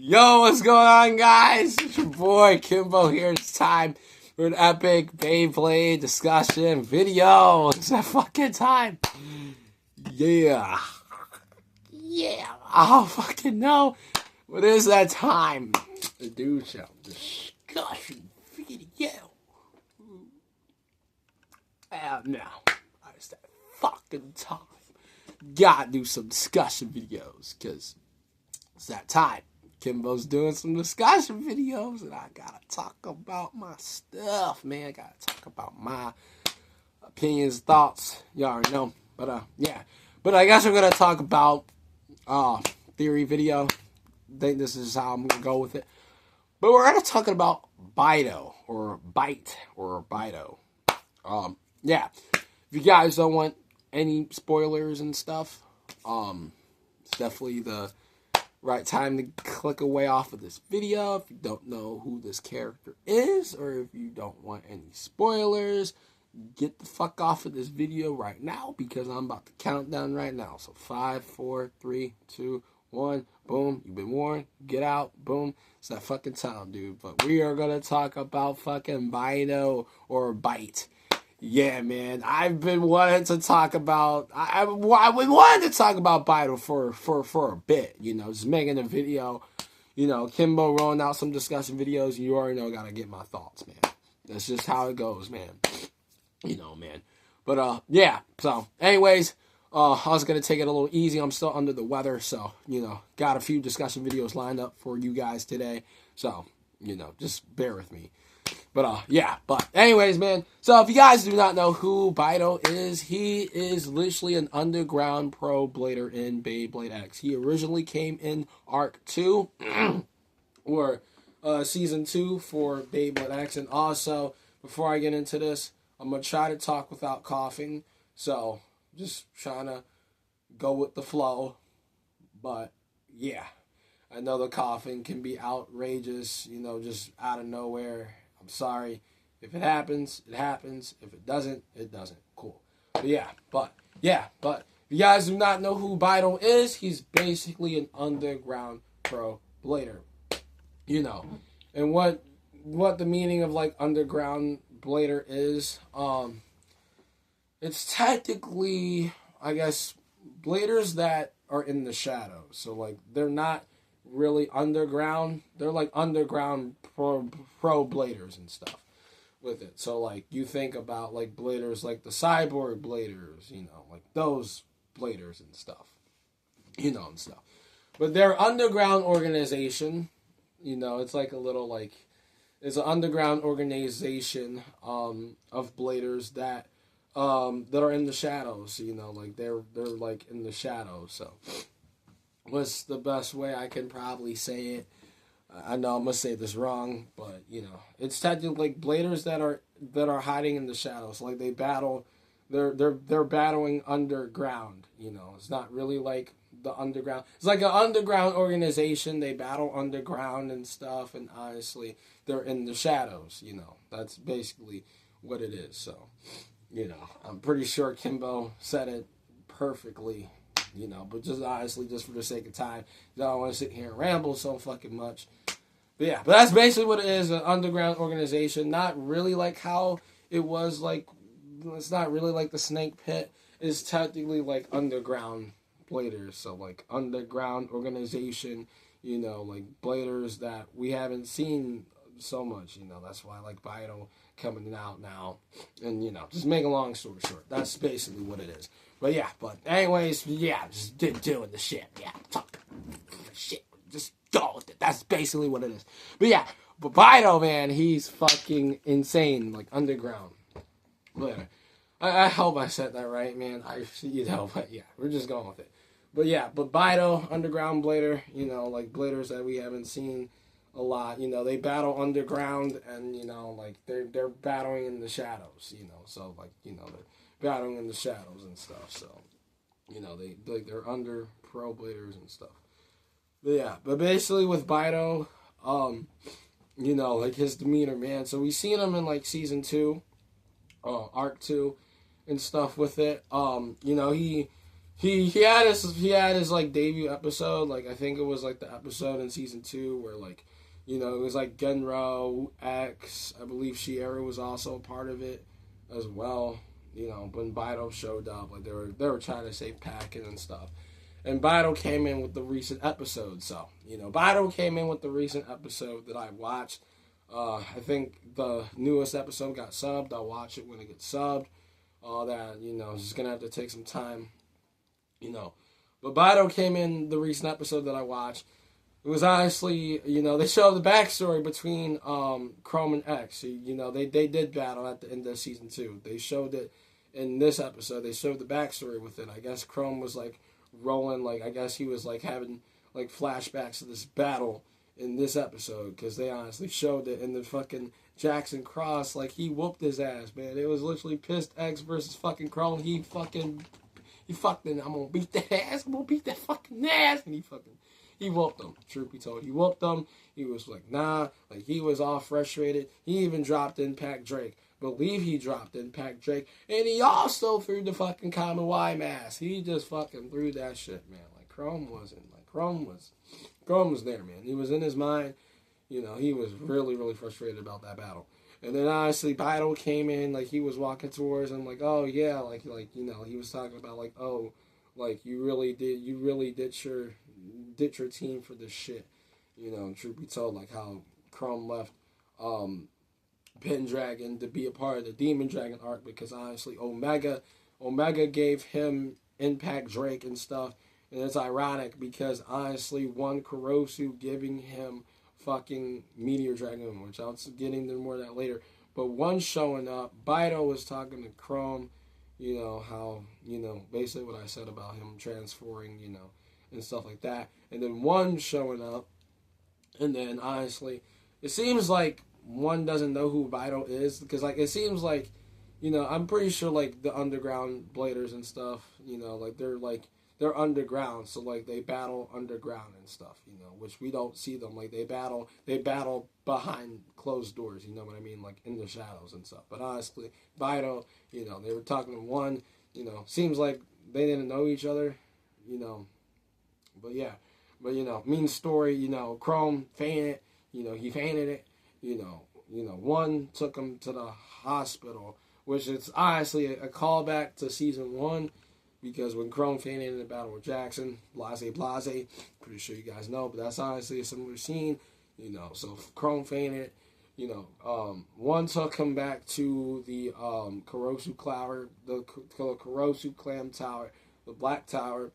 Yo, what's going on, guys? It's your boy Kimbo here. It's time for an epic Beyblade discussion video. It's that fucking time. Yeah. I don't fucking know. What is that time to do some discussion video? And now, it's that fucking time. Gotta do some discussion videos, because it's that time. Kimbo's doing some discussion videos, and I gotta talk about my stuff, man. I gotta talk about my opinions, thoughts. You already know. But, yeah. But I guess we're gonna talk about theory video. I think this is how I'm gonna go with it. But we're gonna talk about BAITO, or BYTE, or BAITO. Yeah. If you guys don't want any spoilers and stuff, it's definitely the right time to click away off of this video if you don't know who this character is, or if you don't want any spoilers. Get the fuck off of this video right now, because I'm about to count down right now. So 5, 4, 3, 2, 1, boom. You've been warned. Get out. Boom. It's that fucking time, dude. But we are gonna talk about fucking BAITO, or BYTE. Yeah, man, I've been wanting to talk about, I wanted to talk about BAITO for a bit, you know, just making a video, you know, Kimbo rolling out some discussion videos, you already know I gotta get my thoughts, man. That's just how it goes, man. You know, man. But, yeah, so, anyways, I was gonna take it a little easy. I'm still under the weather, so, you know, got a few discussion videos lined up for you guys today, so, you know, just bear with me. But, yeah, but anyways, man, so if you guys do not know who BAITO is, he is literally an underground pro blader in Beyblade X. He originally came in Arc 2, or Season 2 for Beyblade X, and also, before I get into this, I'm going to try to talk without coughing, so just trying to go with the flow, but, yeah, I know the coughing can be outrageous, you know, just out of nowhere. I'm sorry. If it happens, it happens. If it doesn't, it doesn't. Cool. But if you guys do not know who BAITO is, he's basically an underground pro blader. You know. And what the meaning of like underground blader is, it's technically, I guess, bladers that are in the shadows. So like they're not really underground. They're like underground pro bladers and stuff with it. So like you think about like bladers like the cyborg bladers, you know, like those bladers and stuff, you know, and stuff. But they're underground organization, you know. It's like a little like, it's an underground organization of bladers that are in the shadows, you know, like they're like in the shadows. So what's the best way I can probably say it? I know I'm gonna say this wrong, but you know, it's technically like bladers that are hiding in the shadows. Like they battle, they're battling underground. You know, it's not really like the underground. It's like an underground organization. They battle underground and stuff, and honestly, they're in the shadows. You know, that's basically what it is. So, you know, I'm pretty sure Kimbo said it perfectly. You know, but just honestly, just for the sake of time, I don't want to sit here and ramble so fucking much. But yeah, but that's basically what it is, an underground organization. Not really like how it was like, it's not really like the Snake Pit. It's technically like underground bladers. So like underground organization, you know, like bladers that we haven't seen so much, you know. That's why like BAITO coming out now. And, you know, just make a long story short, that's basically what it is. But yeah, but anyways, yeah, just doing the shit. Yeah, talking shit. Just go with it. That's basically what it is. But yeah, but BAITO, man, he's fucking insane. Like underground. But I hope I said that right, man. You know, but yeah, we're just going with it. But yeah, but BAITO, underground blader, you know, like bladers that we haven't seen a lot. You know, they battle underground, and you know, like they're battling in the shadows. You know, so like, you know, they're battling in the shadows and stuff. So, you know, they're under pro bladers and stuff. But yeah, but basically with BAITO, you know, like his demeanor, man. So we seen him in like Season 2, Arc 2 and stuff with it. You know, he he had his like debut episode, like I think it was like the episode in season 2 where like, you know, it was like Genro X, I believe Shiera was also a part of it as well. You know, when BAITO showed up, like they were trying to save Packen and stuff. And BAITO came in with the recent episode, so you know, BAITO came in with the recent episode that I watched. I think the newest episode got subbed. I'll watch it when it gets subbed. All that, you know, it's just gonna have to take some time, you know. But BAITO came in the recent episode that I watched. It was honestly, you know, they showed the backstory between Chrome and X. You know, they did battle at the end of season 2. They showed it in this episode. They showed the backstory with it. I guess Chrome was like rolling, like I guess he was like having like flashbacks of this battle in this episode, because they honestly showed it in the fucking Jackson Cross. Like, he whooped his ass, man. It was literally pissed X versus fucking Chrome. He fucking, I'm gonna beat that ass. I'm gonna beat that fucking ass. And he whooped him. Truth be told, he whooped him. He was like, nah. Like, he was all frustrated. He even dropped Impact Drake. Believe he dropped Impact Drake. And he also threw the fucking Common Y mask. He just fucking threw that shit, man. Like, Chrome was there, man. He was in his mind. You know, he was really, really frustrated about that battle. And then honestly, BAITO came in, like he was walking towards him, like, oh yeah, like you know, he was talking about like, oh, like you really ditched your team for this shit. You know, and truth be told, like how Chrome left Pendragon to be a part of the Demon Dragon arc, because honestly, Omega gave him Impact Drake and stuff. And it's ironic because, honestly, one Kurosu giving him fucking Meteor Dragoon, which I'll get into more of that later. But one showing up, BAITO was talking to Chrome, you know, how, you know, basically what I said about him transferring, you know, and stuff like that. And then one showing up, and then, honestly, it seems like one doesn't know who BAITO is, because, like, it seems like, you know, I'm pretty sure, like, the underground bladers and stuff, you know, like, they're underground, so like they battle underground and stuff, you know, which we don't see them. Like they battle behind closed doors, you know what I mean, like in the shadows and stuff. But honestly, BAITO, you know, they were talking to one, you know, seems like they didn't know each other, you know. But yeah, you know, mean story, you know, Chrome fainted, you know, he fainted it, you know, one took him to the hospital, which is honestly a callback to season 1. Because when Chrome fainted in the battle with Jackson, blase, pretty sure you guys know, but that's honestly a similar scene, you know. So Chrome fainted, you know. One took him back to the Kurosu Tower, the Kurosu Clam Tower, the Black Tower.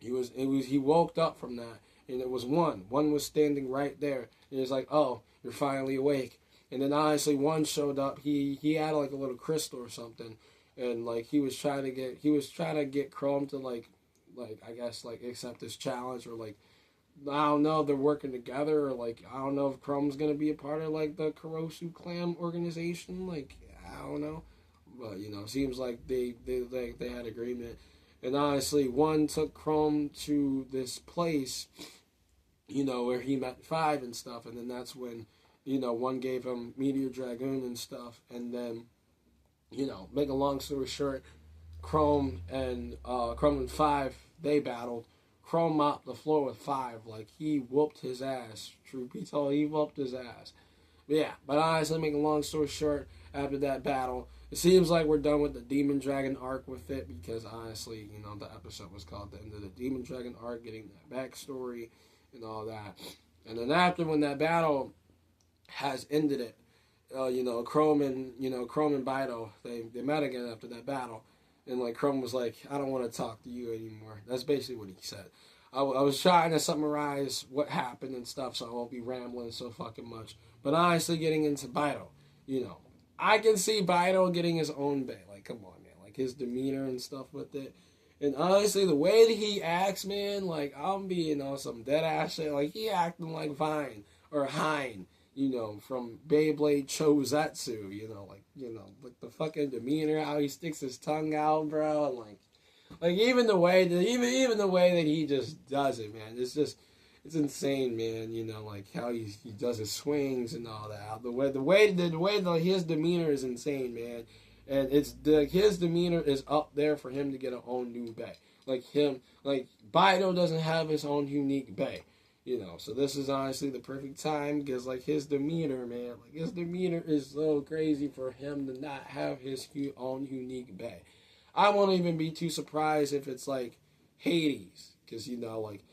He woke up from that, and it was one. One was standing right there, and it's like, oh, you're finally awake. And then honestly, one showed up. He had like a little crystal or something. And like he was trying to get Chrome to like I guess like accept this challenge, or like I don't know, they're working together, or like I don't know if Chrome's gonna be a part of like the Kurosu Clan organization, like I don't know, but you know, seems like they had agreement. And honestly, one took Chrome to this place, you know, where he met Five and stuff, and then that's when, you know, one gave him Meteor Dragoon and stuff, and then, you know, make a long story short, Chrome and Five, they battled. Chrome mopped the floor with Five. Like, he whooped his ass. Truth be told, he whooped his ass. But yeah, but honestly, make a long story short, after that battle, it seems like we're done with the Demon Dragon arc with it, because honestly, you know, the episode was called The End of the Demon Dragon arc, getting that backstory and all that. And then after, when that battle has ended it, you know, Chrome and BAITO, they met again after that battle. And, like, Chrome was like, I don't want to talk to you anymore. That's basically what he said. I was trying to summarize what happened and stuff, so I won't be rambling so fucking much. But honestly, getting into BAITO, you know, I can see BAITO getting his own bay. Like, come on, man. Like, his demeanor and stuff with it. And honestly, the way that he acts, man, like, I'm being on some dead-ass shit. Like, he acting like Vine or Hein, you know, from Beyblade Chozetsu, you know, like the fucking demeanor, how he sticks his tongue out, bro, and like even the way that he just does it, man, it's insane, man, you know, like how he does his swings and all that, the way that his demeanor is insane, man, and his demeanor is up there for him to get an own new bay. like him, like BAITO doesn't have his own unique bay. So this is honestly the perfect time because, like, his demeanor, man, like, his demeanor is so crazy for him to not have his own unique bay. I won't even be too surprised if it's, like, Hades, because, like,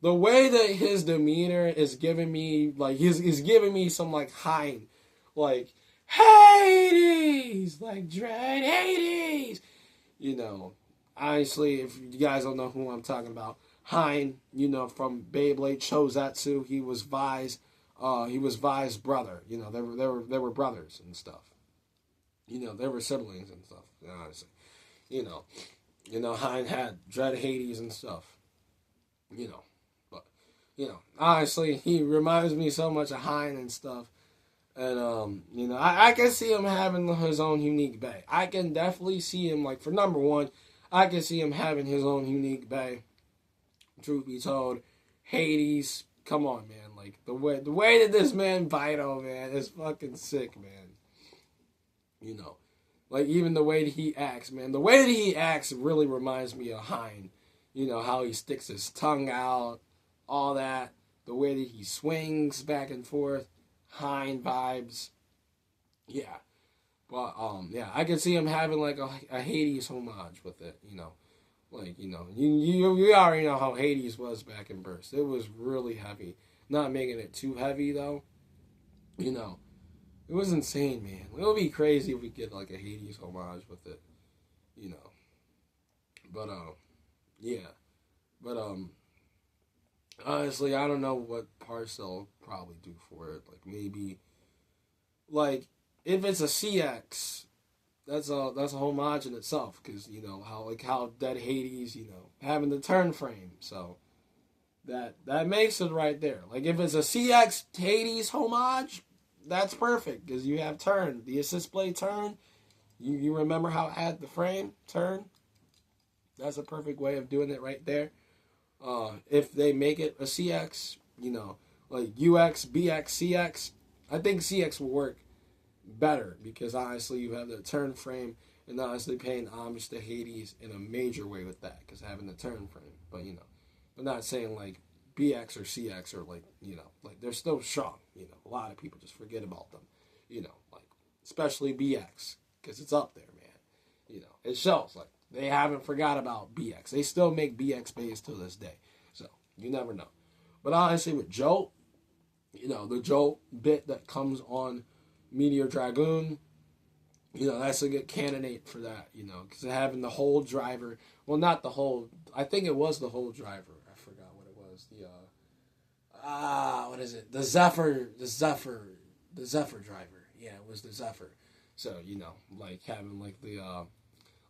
the way that his demeanor is giving me, like, is giving me some, like, Hein, like, Hades, like, dread Hades, honestly, if you guys don't know who I'm talking about, Hein, from Beyblade Chozetsu, he was Vi's brother. They were brothers and stuff. They were siblings and stuff. Honestly, Hein had Dread Hades and stuff. But honestly, he reminds me so much of Hein and stuff. And I can see him having his own unique bay. I can definitely see him, like, for number one, I can see him having his own unique bay. Truth be told, Hades, come on, man. Like, the way that this man BAITO, man, is fucking sick, man. Like, even the way that he acts, man. The way that he acts really reminds me of Hein. How he sticks his tongue out, all that. The way that he swings back and forth, Hein vibes. Yeah. But, yeah, I can see him having, like, a Hades homage with it, Like, you already know how Hades was back in Burst. It was really heavy. Not making it too heavy, though. It was insane, man. It would be crazy if we get, like, a Hades homage with it. But, yeah. But, honestly, I don't know what parts they'll probably do for it. Like, maybe, like, if it's a CX... That's a homage in itself, because how Dead Hades, having the turn frame, so that makes it right there. Like, if it's a CX Hades homage, that's perfect, because you have turn, the assist blade turn. You remember how it had the frame turn? That's a perfect way of doing it right there. If they make it a CX, like UX, BX, CX, I think CX will work better, because honestly you have the turn frame, and honestly paying homage to Hades in a major way with that, because having the turn frame. But I'm not saying like BX or CX or like like they're still strong. A lot of people just forget about them. Like especially BX, because it's up there, man. It shows like they haven't forgot about BX. They still make BX bays to this day, so you never know. But honestly, with Jolt, the Jolt bit that comes on Meteor Dragoon, that's a good candidate for that, because having the whole driver, well, not the whole, I think it was the whole driver, I forgot what it was, what is it, the Zephyr driver, yeah, it was the Zephyr, so, like, having, like, the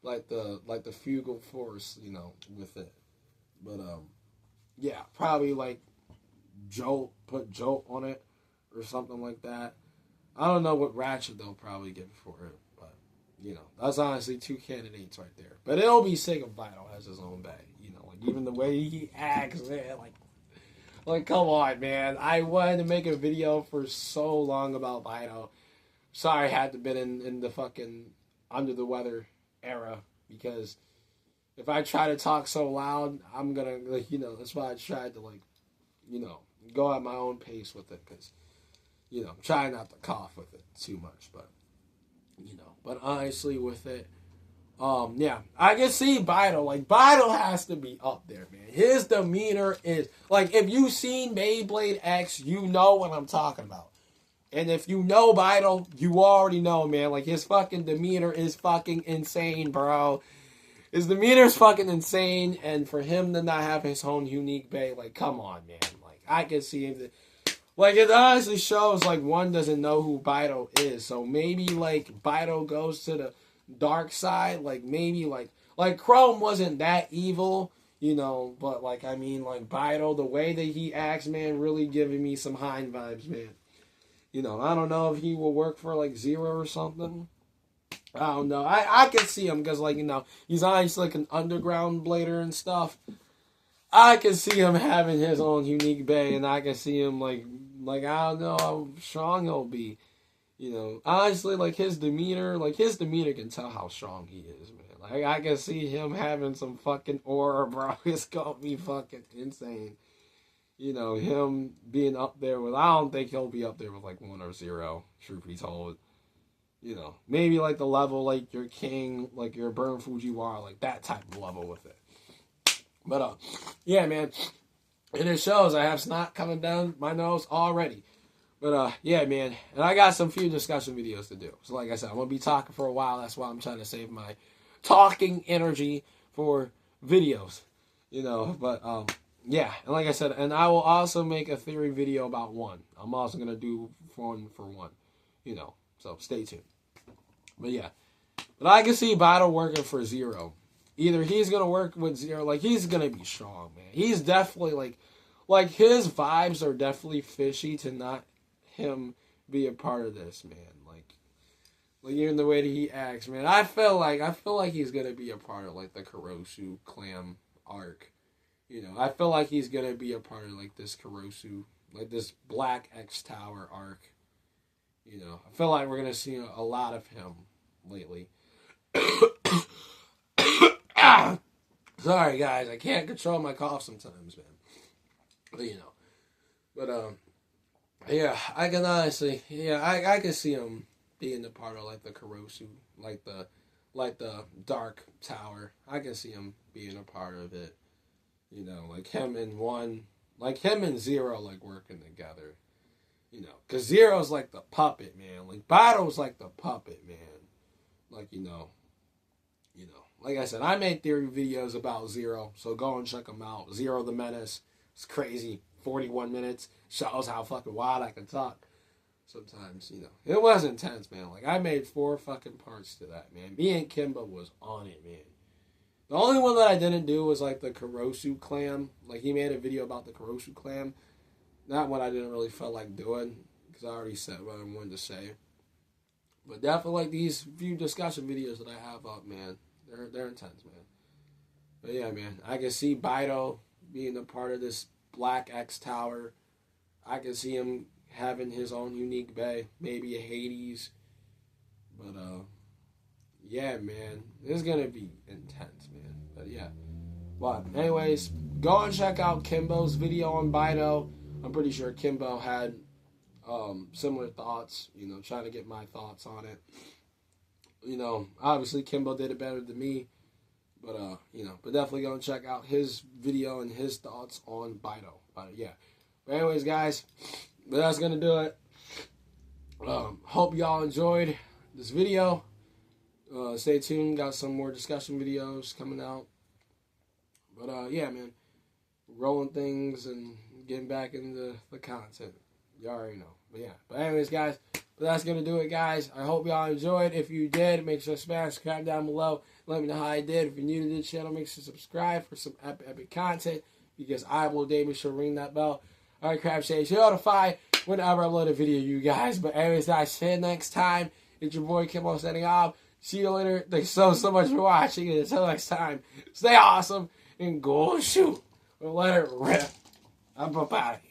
Fugal Force, with it, but, yeah, probably, like, put Jolt on it, or something like that. I don't know what Ratchet they'll probably give for it, but, that's honestly two candidates right there. But it'll be sick if BAITO has his own bag, like, even the way he acts, man, like, come on, man. I wanted to make a video for so long about BAITO. Sorry I had to been in the fucking under the weather era, because if I try to talk so loud, I'm gonna, like, that's why I tried to, like, go at my own pace with it, because try not to cough with it too much, but, but honestly with it, yeah, I can see BAITO, like, BAITO has to be up there, man. His demeanor is, like, if you've seen Beyblade X, you know what I'm talking about. And if you know BAITO, you already know, man, like, his fucking demeanor is fucking insane, bro. His demeanor is fucking insane, and for him to not have his own unique bay, like, come on, man. Like, I can see him, like, it honestly shows, like, one doesn't know who BAITO is. So maybe, like, BAITO goes to the dark side. Like, maybe, like Chrome wasn't that evil, but, like, I mean, like, BAITO, the way that he acts, man, really giving me some Hein vibes, man. I don't know if he will work for, like, Zero or something. I don't know. I can see him, because, like, he's honestly, like, an underground blader and stuff. I can see him having his own unique bay, and I can see him, like, I don't know how strong he'll be. Honestly, like, his demeanor can tell how strong he is, man. Like, I can see him having some fucking aura, bro. It's gonna be fucking insane. You know, him being up there with, I don't think he'll be up there with like 1 or 0, truth be told. You know, maybe like the level like your King, like your Burn Fujiwara, like that type of level with it. But, yeah, man. And it shows I have snot coming down my nose already. But, yeah, man. And I got some few discussion videos to do. So, like I said, I'm going to be talking for a while. That's why I'm trying to save my talking energy for videos. You know, but, yeah. And like I said, and I will also make a theory video about 1. I'm also going to do 1 for 1. You know, so stay tuned. But, yeah. But I can see BAITO working for 0. Either he's going to work with 0, like, he's going to be strong, man. He's definitely, like, his vibes are definitely fishy to not him be a part of this, man. Like even the way that he acts, man. I feel like he's going to be a part of, like, the Kurosu clan arc. You know, I feel like he's going to be a part of, like, this Kurosu, like, this Black X Tower arc. You know, I feel like we're going to see a lot of him lately. Sorry, guys. I can't control my cough sometimes, man. But, you know. But, yeah, I can honestly, I can see him being a part of, like, the Kurosu, like the Dark Tower. I can see him being a part of it. You know, like him and 1, like him and 0, like, working together. You know, because 0's like the puppet, man. Like, BAITO's like the puppet, man. Like, you know. Like I said, I made theory videos about 0, so go and check them out. 0 the Menace. It's crazy. 41 minutes. Shows how fucking wild I can talk. Sometimes, you know. It was intense, man. Like, I made 4 fucking parts to that, man. Me and Kimba was on it, man. The only one that I didn't do was, like, the Kurosu clan. Like, he made a video about the Kurosu clan. Not what I didn't really feel like doing, because I already said what I wanted to say. But definitely, like, these few discussion videos that I have up, man. They're intense, man. But yeah, man, I can see BAITO being a part of this Black X Tower. I can see him having his own unique bay, maybe a Hades. But yeah, man, this is gonna be intense, man. But yeah. But anyways, go and check out Kimbo's video on BAITO. I'm pretty sure Kimbo had similar thoughts. You know, trying to get my thoughts on it. You know, obviously Kimbo did it better than me, but you know, but definitely go and check out his video and his thoughts on BAITO. But yeah. But anyways, guys, but that's gonna do it. Hope y'all enjoyed this video. Stay tuned. Got some more discussion videos coming out. But yeah, man, rolling things and getting back into the content. You already know. But yeah. But anyways, guys. But that's going to do it, guys. I hope y'all enjoyed. If you did, make sure to smash subscribe down below. Let me know how you did. If you're new to this channel, make sure to subscribe for some epic content. Because I will make sure to ring that bell. Alright, Crab Shades. You're notified whenever I upload a video, you guys. But anyways, guys, see you next time. It's your boy Kimbo setting off. See you later. Thanks so much for watching. And until next time, stay awesome and go shoot. Or let it rip. I'm up out of here.